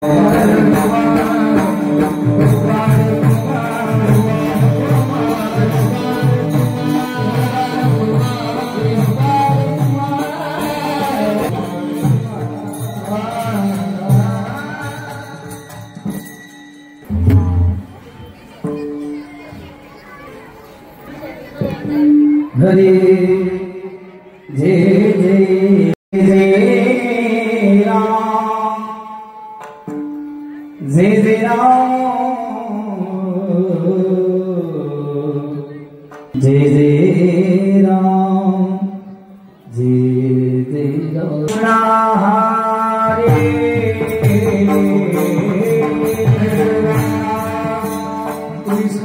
हरे जय जय जय राम, जय जय राम, जय जय राम, जय जय राम। हरे कृष्ण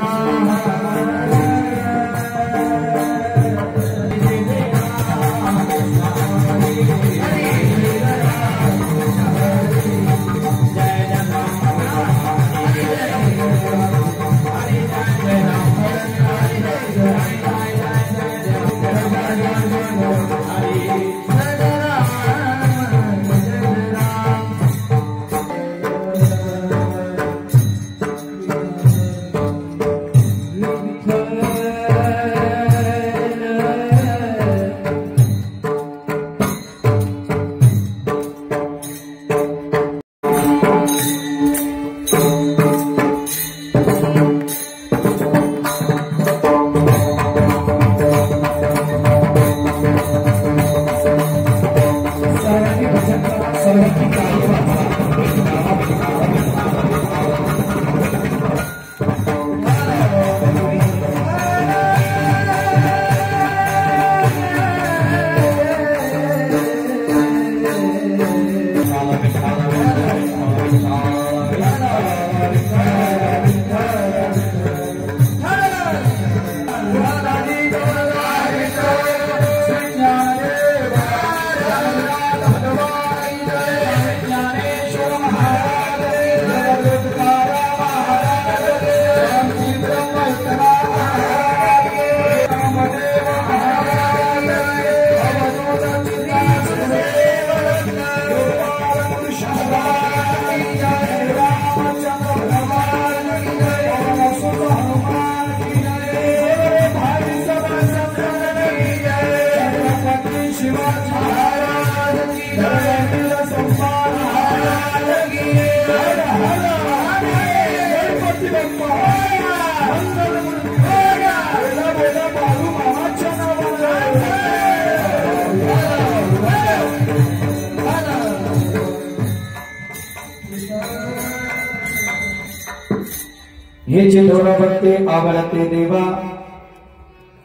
हे चिधोर भक्ते आवडते देवा,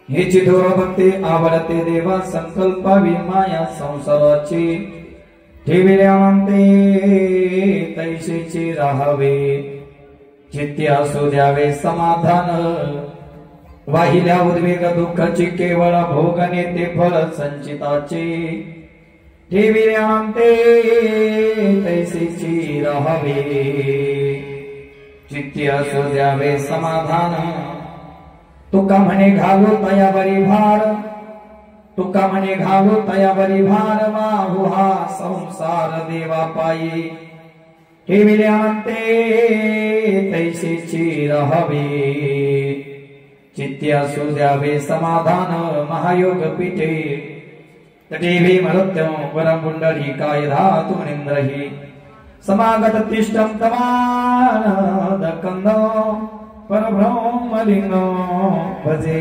हे चिधोर भक्ते आवडते देवा, संकल्प विमाया संसाराची ठेविल्यानंते तैसेची राहावे, चित्ते असू द्यावे समाधान, वाहिल्या उद्वेग दुःखाची केवळ भोगणे ते फळ संचिताचे, ठेविल्यानंते तैसेची राहावे, चित्ते असू द्यावे समाधान, तुका म्हणे घालू तयावरी भार, तुका म्हणे घालू तयावरी भार, वाहू हा संसार देवा पायी, ठेविल्यानंते तैसेची राहावे, चित्ते असू द्यावे समाधान, महायोग पीठे तटेवी मरुत्यं वरं पुंडरीकाय धातु मनिंद्रहि, समागत तिष्ठं तमानदकन्दो परब्रह्मलिंगो भजे।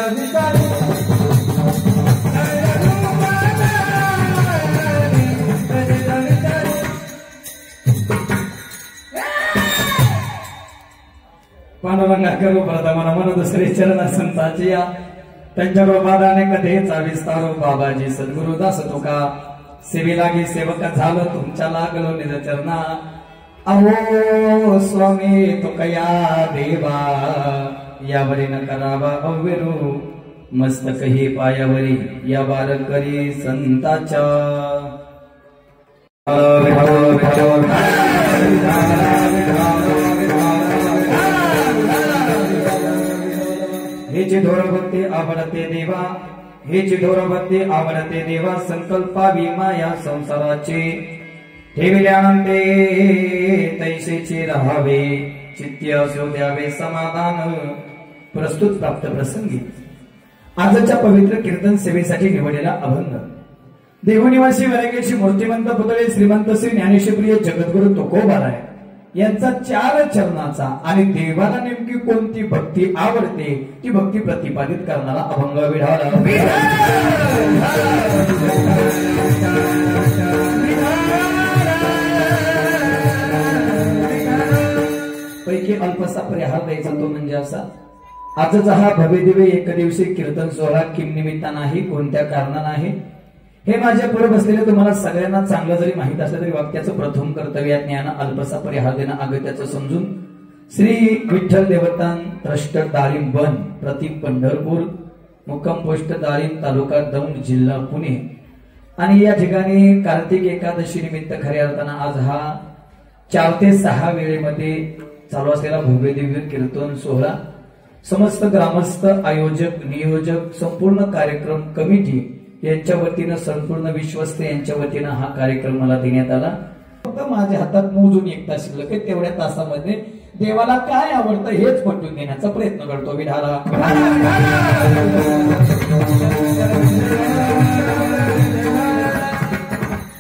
पांडुरंगा करू प्रथम मन दुसरे चरण संताची या त्यांच्या रोबादाने कथेचा विस्तारो बाबाजी सद्गुरु दास तुका सेवे लागी सेवक झालो तुमच्या लागलो निज चरणा अहो स्वामी तुकया देवा यावरी न करावा अव्यरू मस्तक ही पायावरी या बारकरी संताच्या हे चिधोर भक्ती आवडते देवा हे चिधोर भक्ती आवडते देवा संकल्पावी माया संसाराचे ठेविल्यानंते तैसेचे राहावे चित्य असो द्यावे समाधान प्रस्तुत प्राप्त प्रसंगी आजच्या पवित्र कीर्तन सेवेसाठी निवडलेला अभंग देवनिवासी वैराग्याची मूर्तिमंत पुतळे श्रीमंत श्री ज्ञानेश्वरी जगद्गुरु तुकोबाराय यांचा 4 चरणाचा आणि देवाला नेमकी कोणती भक्ती आवडते ती भक्ती प्रतिपादित करणारा अभंग विढाला पैकी अल्पसा परिहार द्यायचा तो म्हणजे असा आजचा हा भव्यदिव्य एकदिवसीय कीर्तन सोहळा किम निमित्त नाही कोणत्या कारणा नाही हे माझ्या पुढे बसलेले तुम्हाला सगळ्यांना चांगलं जरी माहित असलं तरी वाक्याचं प्रथम कर्तव्य ज्ञान अल्पसा परिहार देणं अगत्याचं समजून श्री विठ्ठल देवतान ट्रस्ट दारिम वन प्रति पंढरपूर मुक्काम पोस्ट दारिम तालुका दौंड जिल्हा पुणे आणि या ठिकाणी कार्तिक एकादशी निमित्त खऱ्या अर्थानं आज हा 4 ते 6 वेळेमध्ये चालू असलेला भव्य दिव्य कीर्तन सोहळा समस्त ग्रामस्थ आयोजक नियोजक संपूर्ण कार्यक्रम कमिटी यांच्या वतीनं संपूर्ण विश्वस्त यांच्या वतीनं हा कार्यक्रम मला देण्यात आला फक्त माझ्या हातात मोजून 1 तास शिल्लक आहे तेवढ्या तासामध्ये देवाला काय आवडतं हेच पटवून देण्याचा प्रयत्न करतो विढाला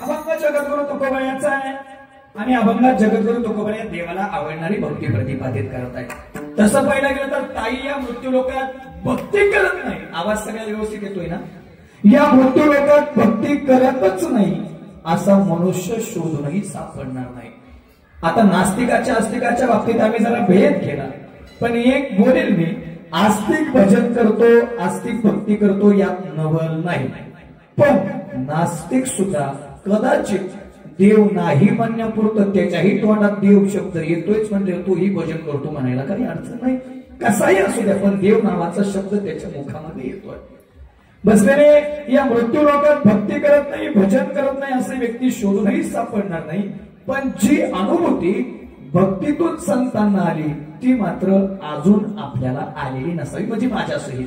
अभंग जगद्गुरु तुकोबारायांचा आहे आणि अभंगात जगद्गुरु तुकोबाराय देवाला आवडणारी भक्ती प्रतिपादित करत आहे तसं पहिला गेलं तर ताई या मृत्यू लोकात भक्ती करत नाही आवाज सगळ्यात व्यवस्थित येतोय ना या मृत्यू लोकात भक्ती करतच नाही असा मनुष्य शोधूनही सापडणार नाही आता नास्तिकाच्या आस्तिकाच्या बाबतीत आम्ही जरा भेद केला पण एक बोलेल मी आस्तिक भजन करतो आस्तिक भक्ती करतो यात नवल नाही पण नास्तिक सुद्धा कदाचित देव नाही म्हणण्यापुरतं त्याच्याही तोंडात देव शब्द येतोयच म्हणजे तोही भजन करतो म्हणायला काही अडचण नाही कसाही असू द्या पण देव नावाचा शब्द त्याच्या मुखामध्ये येतोय बसलेले या मृत्यू लोकात भक्ती करत नाही भजन करत नाही असे व्यक्ती शोधूनही सापडणार नाही पण जी अनुभूती भक्तीतून संतांना आली ती मात्र अजून आपल्याला आलेली नसावी म्हणजे माझ्या सहित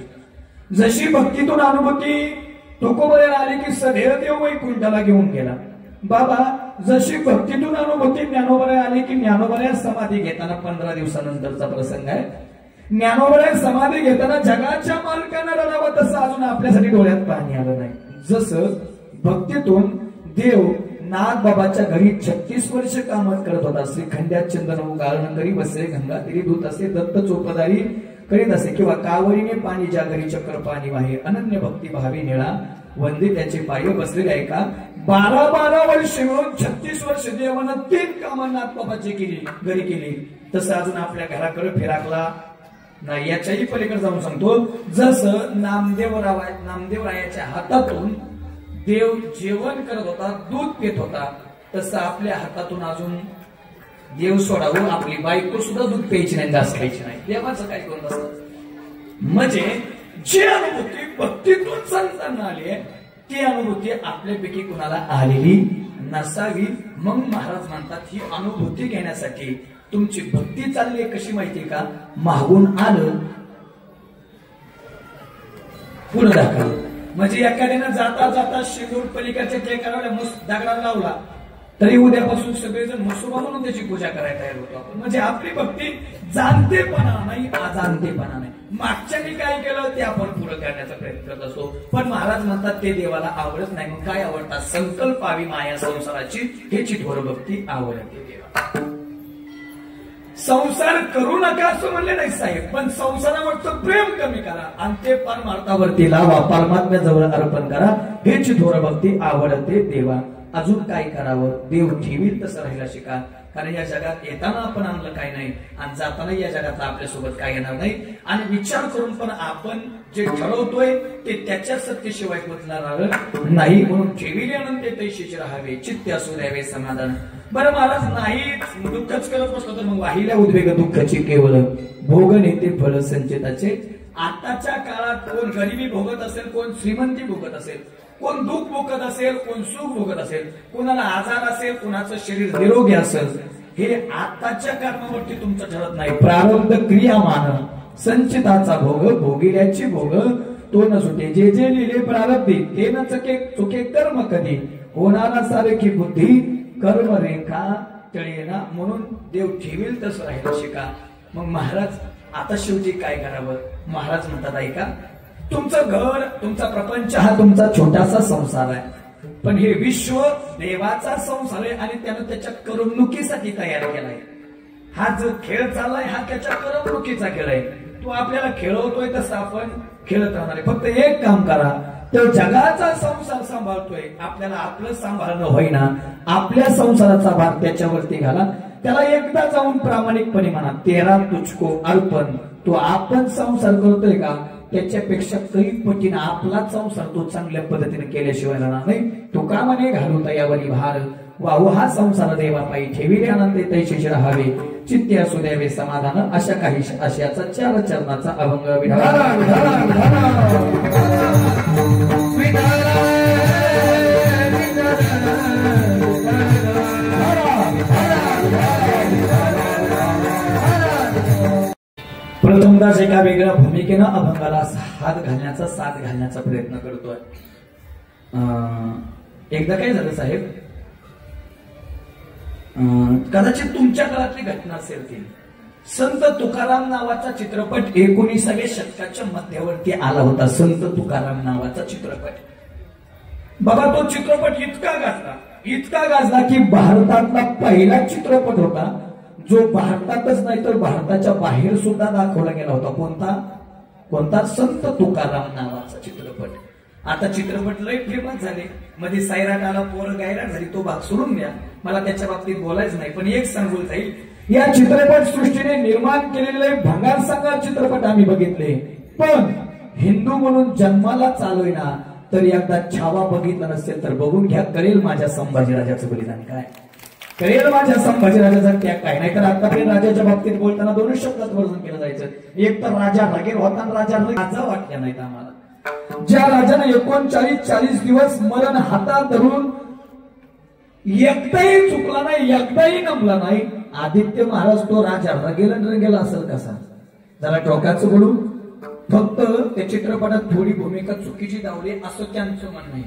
जशी भक्तीतून अनुभूती तुकोबारायला आली की सदैव देव वैकुंठाला घेऊन गेला बाबा जशी भक्तीतून अनुभूती ज्ञानोबाराय आली की ज्ञानोबाराय समाधी घेताना 15 दिवसानंतरचा प्रसंग आहे ज्ञानोबाराय समाधी घेताना जगाच्या मालकांना रडावं तसं अजून आपल्यासाठी डोळ्यात पाणी आलं नाही जसं भक्तीतून देव नागबाबाच्या घरी 36 वर्ष कामच करत होता श्रीखंड्यात चंदन गाळण करी बसे गंगा तरी दूत असे दत्त चोपदारी करीत असे किंवा कावरीने पाणी ज्या घरी चक्र पाणी वाहे अनन्य भक्ती भावी निळा वंदे त्याचे पाय बसलेले आहे का 12 वर्ष मिळून 36 वर्ष देवानं 3 कामं नागबाबाची केली घरी केली तसं अजून आपल्या घराकडे फिराकला नाही याच्याही पलीकडे जाऊन सांगतो जसं नामदेवरायाच्या हातातून देव जेवण करत होता दूध पित होता तसं आपल्या हातातून अजून देव सोडावं आपली बायको सुद्धा दूध प्यायची नाही घास खायची नाही देवाचं काय करून असतं म्हणजे जी अनुभूती भक्तीतून संतांना आली आहे ती अनुभूती आपल्यापैकी कुणाला आलेली नसावी मग महाराज म्हणतात ही अनुभूती घेण्यासाठी तुमची भक्ती चालली आहे कशी माहिती का मागून आलं पुढे दाखवलं म्हणजे एखाद्यानं जाता जाता शिमूर पलीकडच्या टेकाला दगडाला लावला तरी उद्यापासून सगळेजण मसोबा म्हणून त्याची पूजा करायला तयार होतो आपण म्हणजे आपली भक्ती जाणतेपणा नाही अजाणतेपणा नाही मागच्यानी काय केलं ते आपण पुढे करण्याचा प्रयत्न करत असतो पण महाराज म्हणतात ते देवाला आवडत नाही मग काय आवडतात संकल्पावी माया संसाराची ह्याची थोर भक्ती आवडते देवा संसार करू नका असं म्हणले नाही साहेब, पण संसारावरचं प्रेम कमी करा आणि ते परमार्थावरती लावा, परमात्म्या जवळ अर्पण करा. हेच थोर भक्ती आवडते देवा. अजून काय करावं? देव ठेवील तसं राहायला शिका. कारण या जगात येताना आपण आणलं काही नाही आणि जाताना या जगात आपल्यासोबत काय येणार नाही. आणि विचार करून पण आपण जे ठरवतोय ते त्याच्या सत्तेशिवाय बदलणार नाही. म्हणून ठेविले अनंत तैशीच राहावे, चित्त असू द्यावे समाधान. बरं महाराज नाहीच दुःखच करत बसलो तर मग वाहिल्या उद्वेग दुःखाची केवळ भोग नेते फळ संचिताचे. आताच्या काळात कोण गरिबी भोगत असेल, कोण श्रीमंती भोगत असेल, कोण दुःख भोगत असेल, कोण सुख भोगत असेल, कोणाला आजार असेल, कोणाचं शरीर निरोगी असेल, हे आताच्या कर्मावरती तुमचं ठरत नाही. प्रारब्ध क्रियामान संचिताचा भोग भोगिल्याची भोग तो न सुटे. जे जे लिहिले प्रारब्धी ते न चुके कर्म कधी होणारा सारखी बुद्धी कर्म रेखा टळेना. म्हणून देव ठेवील तसं राहायला शिका. मग महाराज आता शेवटी काय करावं? महाराज म्हणतात ऐका, तुमचं घर तुमचा प्रपंच हा तुमचा छोटासा संसार आहे, पण हे विश्व देवाचा संसार आहे आणि त्यानं त्याच्या करमणुकीसाठी तयार केलाय. हा जो खेळ चाललाय हा त्याच्या करमणुकीचा खेळ आहे. तो आपल्याला खेळवतोय तसं आपण खेळत राहणार आहे. फक्त एक काम करा, तो जगाचा संसार सांभाळतोय, आपल्याला आपलं सांभाळणं होईना, आपल्या संसाराचा भार त्याच्यावरती घाला. त्याला एकदा जाऊन प्रामाणिकपणे म्हणा, तेरा तुझको अर्पण. तो आपण संसार करतोय का त्याच्यापेक्षा काही पटीनं आपला संसार तो चांगल्या पद्धतीने केल्याशिवाय राहणार नाही. तो का म्हणे घालूता यावरी भार वाहू हा संसार देवापायी ठेविले आनंद तैशीच राहावे, चित्ते असू द्यावे समाधान. अशा काही आशयाचा 4 चरणाचा अभंग प्रथमदाच एका वेगळ्या भूमिकेनं अभंगाला हात घालण्याचा साथ घालण्याचा प्रयत्न करतोय. एकदा काय झालं साहेब, कदाचित तुमच्या काळातली घटना असेल ती, संत तुकाराम नावाचा चित्रपट 19व्या शतकाच्या मध्यावरती आला होता. संत तुकाराम नावाचा चित्रपट. बाबा तो चित्रपट इतका गाजला की भारतातला पहिला चित्रपट होता जो भारतातच नाही तर भारताच्या बाहेर सुद्धा दाखवला गेला होता. कोणता? संत तुकाराम नावाचा चित्रपट. आता चित्रपट लय फेमस झाले, मध्ये सैराट आला, पोरं गायराट झाली, तो भाग सोडून द्या, मला त्याच्या बाबतीत बोलायचं नाही. पण एक सांगू जाईल, या चित्रपट सृष्टीने निर्माण केलेले भंगार सांगार चित्रपट आम्ही बघितले, पण हिंदू म्हणून जन्माला चालूय ना तर एकदा छावा बघितला नसेल तर बघून घ्या, कळेल माझ्या संभाजीराजाचं बलिदान काय, कळेल माझ्या संभाजीराजाचा त्याग काय. नाही तर आतापर्यंत राजाच्या बाबतीत बोलताना 2 शब्दात वर्णन केलं जायचं. एक तर राजा रागेर होता, राजा वाटल्या नाहीत आम्हाला. ज्या राजाने 39-40 दिवस मरण हातात धरून एकदाही चुकला नाही, एकदाही नमला नाही, आदित्य महाराज तो राजा रंगेला असेल कसा? जरा टोकाचं बोलू. फक्त त्या चित्रपटात थोडी भूमिका चुकीची दावली असं त्यांचं म्हणणं आहे.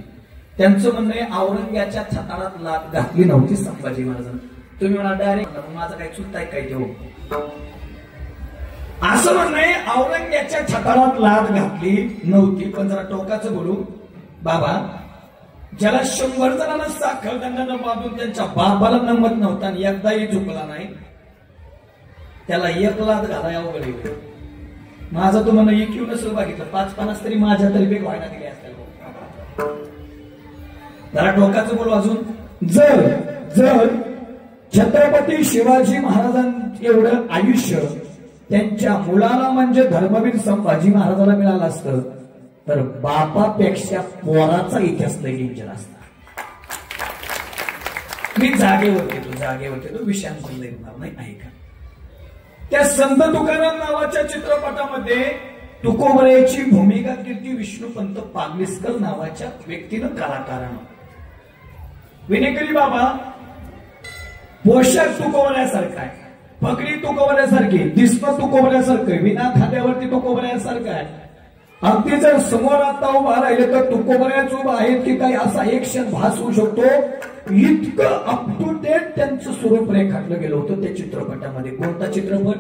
त्यांचं म्हणणं आहे औरंग्याच्या छतारात लाथ घातली नव्हती संभाजी महाराजांना. तुम्ही म्हणा डायरेक्ट माझं काही चुकताय काय देऊ असं म्हणणं आहे. औरंग्याच्या छतारात लाथ घातली नव्हती. पण जरा टोकाचं बोलू, बाबा ज्याला 100 जणांना साखर दंडानं बांधून त्यांच्या बाबाला नमत नव्हता आणि एकदाही झुकला नाही, त्याला 1 लाथ घालाय अवघड आहे. माझं तो म्हणणं EQ नसेल बघितलं, 5-50 तरी माझ्या तरी बेग व्हायला दिले असतील. जरा टोकाचं बोलू अजून. जर छत्रपती शिवाजी महाराजांचं एवढं आयुष्य त्यांच्या मुलाला म्हणजे धर्मवीर संभाजी महाराजाला मिळालं असतं तर बापापेक्षा पोराचा इतिहास लई डेंजर असता. मी जागेवरती तो विषयांचा होणार नाही. ऐका, त्या संत तुकाराम नावाच्या चित्रपटामध्ये तुकोबऱ्याची भूमिका केली विष्णुपंत पागलीसकर नावाच्या व्यक्तीनं, कलाकारानं. विनेकरी बाबा पोशाख तुकोबऱ्यासारखा आहे, पगडी तुकोबऱ्यासारखी, दिसणं तुकोबऱ्यासारखं, विना खात्यावरती तुकोबऱ्यासारखं आहे. अगदी जर समोर आता उभा राहिले तर तुकोबऱ्याच उभा आहेत की काही असा एक क्षण भास होऊ शकतो. इतकं अप टू डेट त्यांचं स्वरूप रेखाटलं गेलं होतं त्या चित्रपटामध्ये. कोणता चित्रपट?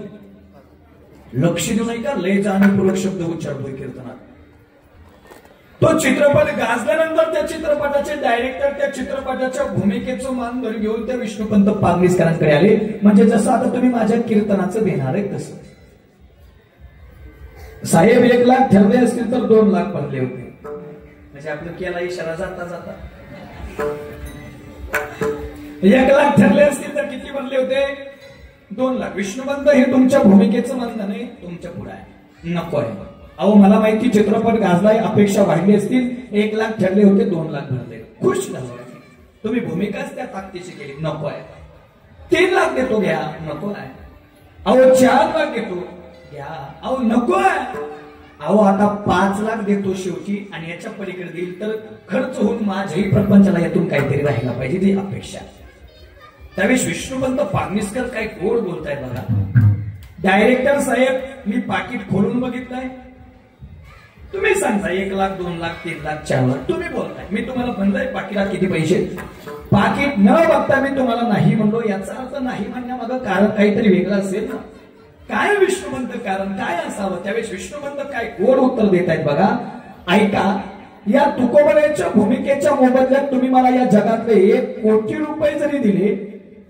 लक्ष देऊ नाही का, लय जाणीवपूर्वक शब्द उच्चारतोय कीर्तनात. तो चित्रपट गाजल्यानंतर त्या चित्रपटाचे डायरेक्टर त्या चित्रपटाच्या भूमिकेचं मानधन घेऊन त्या विष्णुपंत पागनीसकरांकडे आले. म्हणजे जसं आता तुम्ही माझ्या कीर्तनाचं देणार आहे तसं. साहेब 1 लाख ठरले असतील तर 2 लाख भरले होते. म्हणजे आपलं केला इशारा जाता जाता 1 लाख ठरले असतील तर किती भरले होते? 2 लाख. विष्णुपंत हे तुमच्या भूमिकेचं मानधन आहे, तुमच्या पुढे आहे. नको आहे. अहो मला माहिती चित्रपट गाजलाय, अपेक्षा वाढली असतील. 1 लाख ठरले होते, 2 लाख भरले. खुश झालो. तुम्ही भूमिकाच त्या ताकदीची केली. नको आहे. 3 लाख देतो घ्या. नको आहे. अहो 4 लाख देतो घ्या. अहो नको आहे. अहो आता 5 लाख देतो शेवटी आणि याच्या पलीकडे देईल तर खर्च होऊन माझ्याही प्रपंचाला यातून काहीतरी राहायला पाहिजे, ती अपेक्षा. त्यावेळेस विष्णुपंत पागनीसकर काय गोड बोलतायत बघा. डायरेक्टर साहेब मी पाकिट खोलून बघितलंय. तुम्ही सांगता 1 लाख 2 लाख 3 लाख 4 लाख तुम्ही बोलताय. मी तुम्हाला म्हणलंय पाकिटात किती पैसे? पाकिट न बघता मी तुम्हाला नाही म्हणलो. याचा अर्थ नाही म्हणण्यामागं कारण काहीतरी वेगळं असेल ना. काय विष्णुपंत कारण काय असावं? त्यावेळेस विष्णुपंत काय गोड उत्तर देत आहेत बघा. ऐका, या तुकोबऱ्याच्या भूमिकेच्या मोबदल्यात तुम्ही मला या जगातले 1 कोटी रुपये जरी दिले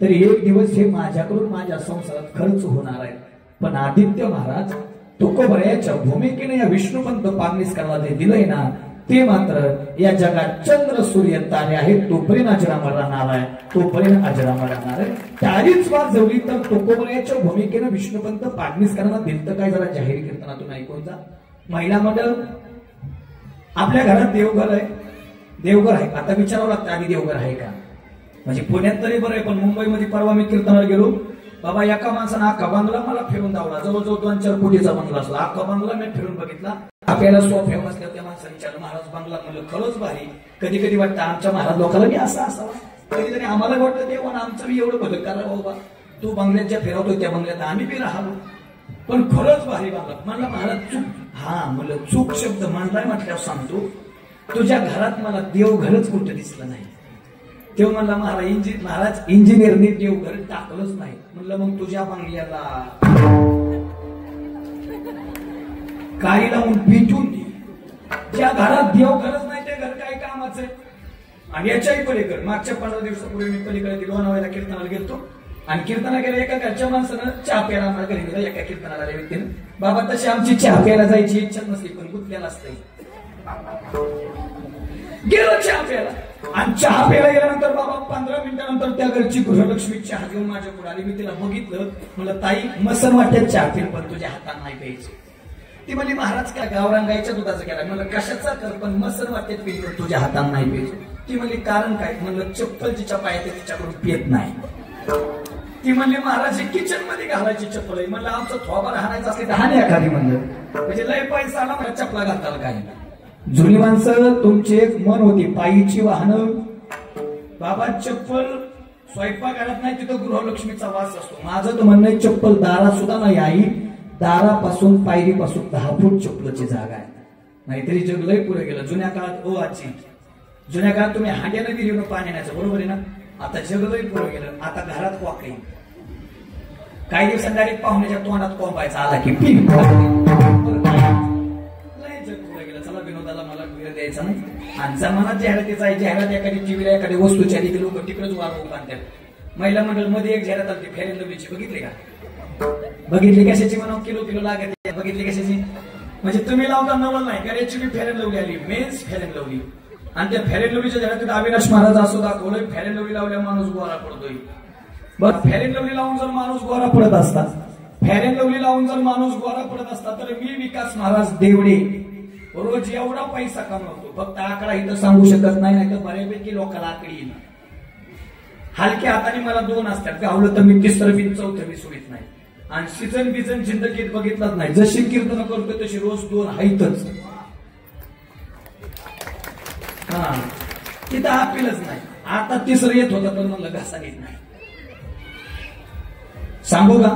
तरी 1 दिवस हे माझ्याकडून माझ्या संसारात खर्च होणार आहे. पण आदित्य महाराज तुकोबऱ्याच्या भूमिकेने या विष्णुपंत पागनीसकरांना जे दिलंय ना ते मात्र या जगात चंद्र सूर्य तारे आहेत तोपर्यंत अजरामर राहणार आहे, तोपर्यंत अजरामर राहणार आहे. टाळीच वाजवली तर तुकोबऱ्याच्या भूमिकेने विष्णुपंत पागनीसकरांना दिलं काय? जरा जाहीर कीर्तनातून ऐकून जा. महिला मंडळ, आपल्या घरात देवघर आहे, देवघर आहे. आता विचारावं लागतं आधी देवघर आहे का? म्हणजे पुण्यात तरी बरं आहे, पण मुंबईमध्ये परवा मी कीर्तनाला गेलो. बाबा एका माणसानं अख्खा बंगला मला फिरून दावला. जवळजवळ 2-4 कोटीचा बंगला असला. अख्खा बंगला मी फिरून बघितला. आपल्याला सोफ्या बसल्या त्या माणसाने विचारलं महाराज बंगला म्हणलं खरंच भारी. कधी कधी वाटतं आमच्या महाराज लोकांना मी असं असावं. कधीतरी आम्हाला वाटतं देवा आमचं मी एवढं बदल करा बाबा. तू बंगल्यात ज्या फिरवतो त्या बंगल्यात आम्ही बी राहावं. पण खरंच भारी बंगला. म्हणलं महाराज चूक. हा म्हणलं चूक शब्द म्हणलाय म्हटल्यावर सांगतो. तुझ्या घरात मला देवघरच कुठं दिसलं नाही. तेव्हा म्हणला महाराज इंजिनियरने देवघर टाकलंच नाही. म्हणलं मग तुझ्या बंगल्याला काही लावून पिटून दे. ज्या घरात देवघरच नाही ते घर काय कामाचं आहे? आणि याच्याही पलीकडे मागच्या 15 दिवसापूर्वी मी पलीकडे लोणावळ्याला कीर्तनाला गेलो आणि कीर्तना गेल्या एका घरच्या माणसानं चहा प्यायला आम्हाला घरी गेलं. एका कीर्तनाला व्यक्तीनं बाबा तशी आमची चहा प्यायला जायची इच्छा नसते पण गुंतलेला असते. गेलो चहा प्यायला आणि चहा प्यायला गेल्यानंतर बाबा 15 मिनिटानंतर त्या घरची गृहलक्ष्मी चहा घेऊन माझ्या पुढे आली. मी तिला बघितलं. म्हणलं ताई मसन वाटत चहा पिल पण तुझ्या हातात नाही प्यायची. ती म्हणली महाराज काय गावरान गायच्या दुधाचं केला. म्हणलं कशाचा कर पण मसन वाटत पिल पण तुझ्या हातात नाही प्यायची. ती म्हणली कारण काय? म्हणलं चप्पल जिच्या पायात तिच्याकडून पियत नाही. ती म्हणली महाराज किचन मध्ये घालायची चप्पल आहे. म्हणलं आमचं थोबा राहण्याचं असले तर हाने एखादी म्हणलं म्हणजे लय पैसा आला मला चपला घालताना काय. जुनी माणसं तुमची एक मन होती पायीची वाहनं. बाबा चप्पल स्वयंपाकघरात नाही तिथं गृहलक्ष्मीचा वास असतो. माझं तर म्हणणं चप्पल दारात सुद्धा नाही. आई दारापासून पायरीपासून 10 फूट चप्पलची जागा आहे. नाहीतरी जग लय पुढे गेलं. जुन्या काळात ओ आजी जुन्या काळात तुम्ही हांड्यानं दिली पाणी आणायचं बरोबर आहे ना. आता जग लय पुढे गेलं. आता घरात वाकडी काही दिवसांनी डायरेक्ट पाहुण्याच्या तोंडात कोंबायचा आला की पिन चला विनोदाला मला वेळ द्यायचा नाही. आणि जमानात जाहिरातीचा आहे. जाहिरात एखादी टीव्हीला एखादी वस्तूच्या आधी लोक तिकडेच वाढवून बांधतात. महिला मंडळ मध्ये एक जाहिरात आली फेअर अँड लवलीची बघितली का? बघितली कशाची म्हणून किलो लागत. बघितली कशाची म्हणजे तुम्ही लावता नवल नाही करायची. मी फेअर अँड लवली आली मेन्स फेअर अँड लवली आणि त्या फेअर अँड लवलीच्या जाहिरातीत अविनाश महाराज असं दाखवलंय फेअर अँड लवली लावल्या माणूस गोरा पडतोय. बरं फेअर अँड लवली लावून जर माणूस गोरा पडत असता फेअर अँड लवली लावून जर माणूस गोरा पडत असता तर मी विकास महाराज देवडे रोज एवढा पैसा कमवतो. फक्त आकडा इथं सांगू शकत नाही. नाही तर बऱ्यापैकी लोकांना आकडी येईल. हलक्या हाताने मला 2 असतात. गावलं तर मी 3रं बी 4थं बी सोडित नाही. आणि सीझन बिझन जिंदगीत बघितलाच नाही. जशी कीर्तन करतो तशी रोज 2 आहेतच. हा तिथं अपीलच नाही. आता 3रं येत होतं पण म्हणलं घासा घेत नाही. सांगू का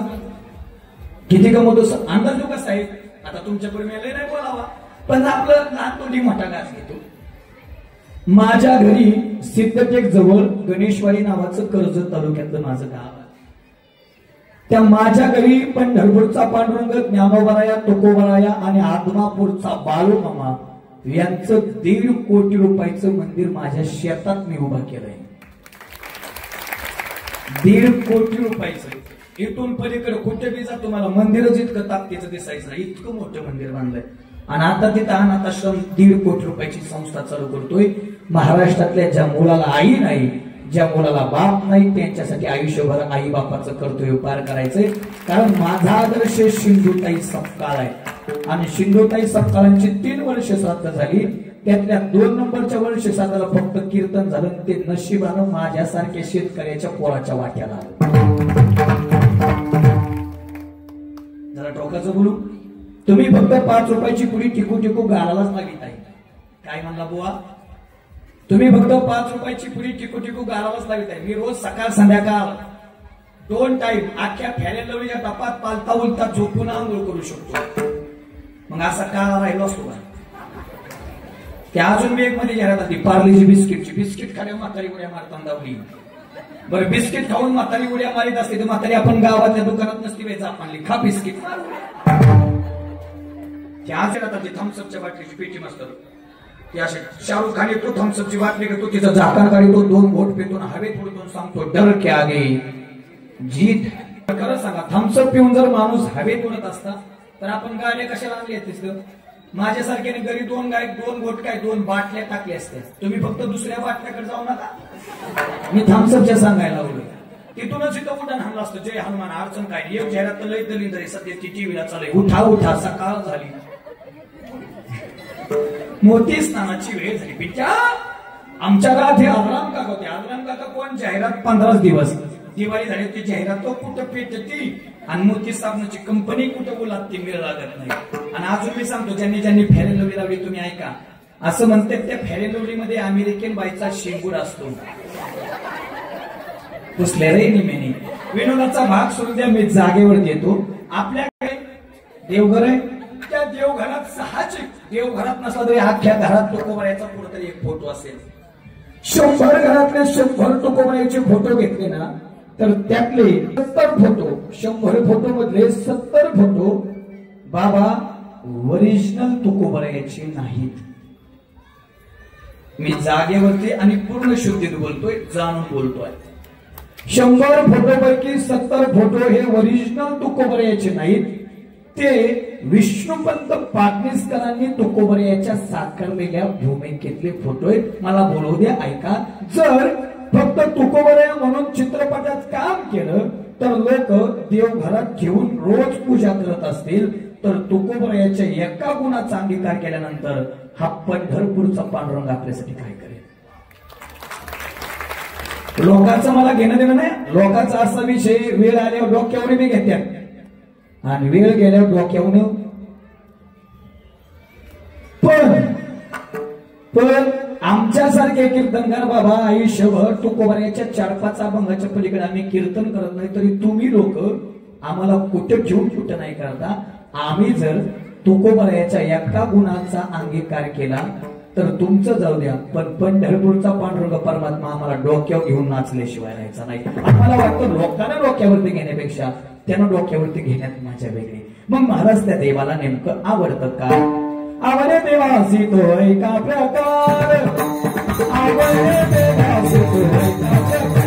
किती कमवतो अंदाज जो कसा आहे? आता तुमच्याकडे मी नाही बोलावा पण आपलं लहान तोंडी मोठा घास घेतो. माझ्या घरी सिद्धटेक जवळ गणेशवाडी नावाचं कर्जत तालुक्यातलं माझं गाव आहे. त्या माझ्या घरी पंढरपूरचा पांडुरंग, ज्ञानोबाराया, तुकोबाराया आणि आदमापूरचा बाळूमामा यांचं 1.5 कोटी रुपयाचं मंदिर माझ्या शेतात मी उभा केलंय. 1.5 कोटी रुपयाचं. इथून पलीकडे कुठे बी जा तुम्हाला मंदिरच इतकं ताकदीचं दिसायचं नाही, इतकं मोठं मंदिर बांधलंय. आणि आता तिथं अनाथ आश्रम 1.5 कोटी रुपयाची संस्था चालू करतोय. महाराष्ट्रातल्या ज्या मुलाला आई नाही, ज्या मुलाला बाप नाही, त्यांच्यासाठी आयुष्यभर आई बापाचं कर्तव्य पार करायचंय. कारण माझा आदर्श सिंधुताई सपकाळ आहे आणि सिंधुताई सपकाळांची 3 वर्ष श्राद्ध झाली. त्यातल्या 2 नंबरच्या वर्ष श्राद्धाला फक्त कीर्तन झालं. ते नशिबानं माझ्यासारख्या शेतकऱ्याच्या पोराच्या वाट्याला आलं. जरा टोकाचं बोलू, तुम्ही फक्त 5 रुपयाची पुडी टिकू टिकू गाळालाच लावित आहे. काय म्हणला बुवा? तुम्ही फक्त 5 रुपयाची पुडी टिकू टिकू गाळालाच लावित आहे. मी रोज सकाळ संध्याकाळ 2 टाइम अख्ख्या फॅले लवलीच्या टपात पालता उलता झोपून आंघोळ करू शकतो. मग असा काळा राहिलो असतो का? त्या अजून मी एक मध्ये जाहिरात आली पार्लेची बिस्किट खाण्या म्हातारी उड्या मारताना दावली. बरं, बिस्किट खाऊन म्हातारी उड्या मारित असते तर म्हातारी आपण गावातल्या दुकानात नसती वेचा आपली खा बिस्किट. त्या थम्सअपच्या बाटलीची पेटी मस्त शाहरुख खान येतो, थम्सअपची बाटली घेतो, तिचं झाकण काढतो, 2 घोट पितो, हवेत उडतो, सांगतो डर के आगे जीत. खरं सांगा, थम्सअप पिऊन जर माणूस हवेत उडत असता तर आपण गाड्या कशाला आणल्या असत्या? माझ्यासारख्याने घरी 2 घोट काय 2 बाटल्या टाकल्या असत्या. तुम्ही फक्त दुसऱ्या बाटल्याकडे जाऊ नका. मी थम्सअपच्या सांगायला लागलो. तिथूनच इथं कुठं हाणलं असतं. जय हनुमान. अडचण काय? एक जाहिरात लय दली तरी सध्याची टीव्हीला चालू आहे. उठा उठा सकाळ झाली, मोठी स्नानाची वेळ झाली. पिच्चा आमच्या गावात हे आलराम काका होते. आलराम काका कोण? जाहिरात 15 दिवस. दिवाळी झाली ती जाहिरात तो कुठं पेटती आणि मोठी साबणाची कंपनी कुठं बोलात ती मिळ लागत नाही. आणि अजून मी सांगतो, ज्यांनी ज्यांनी फेअर अँड लवली लावली तुम्ही ऐका. असं म्हणतात त्या फेअर अँड लवली मध्ये अमेरिकन बाईचा शेंगूर असतो. पुसले रे निमेने. विनोदाचा भाग सोडून द्या, मी जागेवर येतो. आपल्याकडे देवघर आहे. त्या देवघरात साहजिक देवघरात नसला तरी अख्ख्या घरात तुकोबारायचा कुठेतरी एक फोटो असेल. 100 घरातले 100 तुकोबारायचे फोटो घेतले ना तर त्यातले 70 फोटो, 100 फोटो मधले 70 फोटो बाबा ओरिजिनल तुकोबारायचे नाहीत. मी जागेवरती आणि पूर्ण शुद्धीत बोलतोय, जाणून बोलतोय. 100 फोटोपैकी 70 फोटो हे ओरिजिनल तुकोबारायचे नाहीत. ते विष्णुपंत पाटणीसकरांनी तुकोबारायच्या साकारलेल्या भूमिकेतले फोटो आहेत. मला बोलू द्या, ऐका. जर फक्त तुकोबाराय म्हणून चित्रपटात काम केलं तर लोक देवघरात घेऊन रोज पूजा करत असतील, तर तुकोबारायच्या एका गुणाचा अंगीकार केल्यानंतर हा पंढरपूरचा पांडुरंग आपल्यासाठी काय करेल? लोकांचं मला घेणं देणं नाही. लोकांचा असा विषय वेळ आल्यावर डोक्यावर बी घेतात आणि वेळ गेल्यावर डोक्यावरून. पण आमच्यासारखे कीर्तनकार बाबा आयुष्यभर तुकोबारायच्या 4-5 अभंगाच्या पलीकडे आम्ही कीर्तन करत नाही. तरी तुम्ही लोक आम्हाला कुठे घेऊन कुठं नाही करता. आम्ही जर तुकोबारायच्या एका गुणाचा अंगीकार केला तर तुमचं जाऊ द्या, पण पंढरपूरचा पांडुरंग परमात्मा आम्हाला डोक्यावर घेऊन नाचल्याशिवाय राहायचा नाही. आम्हाला वाटतं लोकांना डोक्यावरती घेण्यापेक्षा त्यांना डोक्यावरती घेण्यात मजा वेगळी. मग महाराज त्या देवाला नेमकं आवडतं का? आवडे देवासी तो एका प्रकार, आवडे देवासी तो एका प्रकार.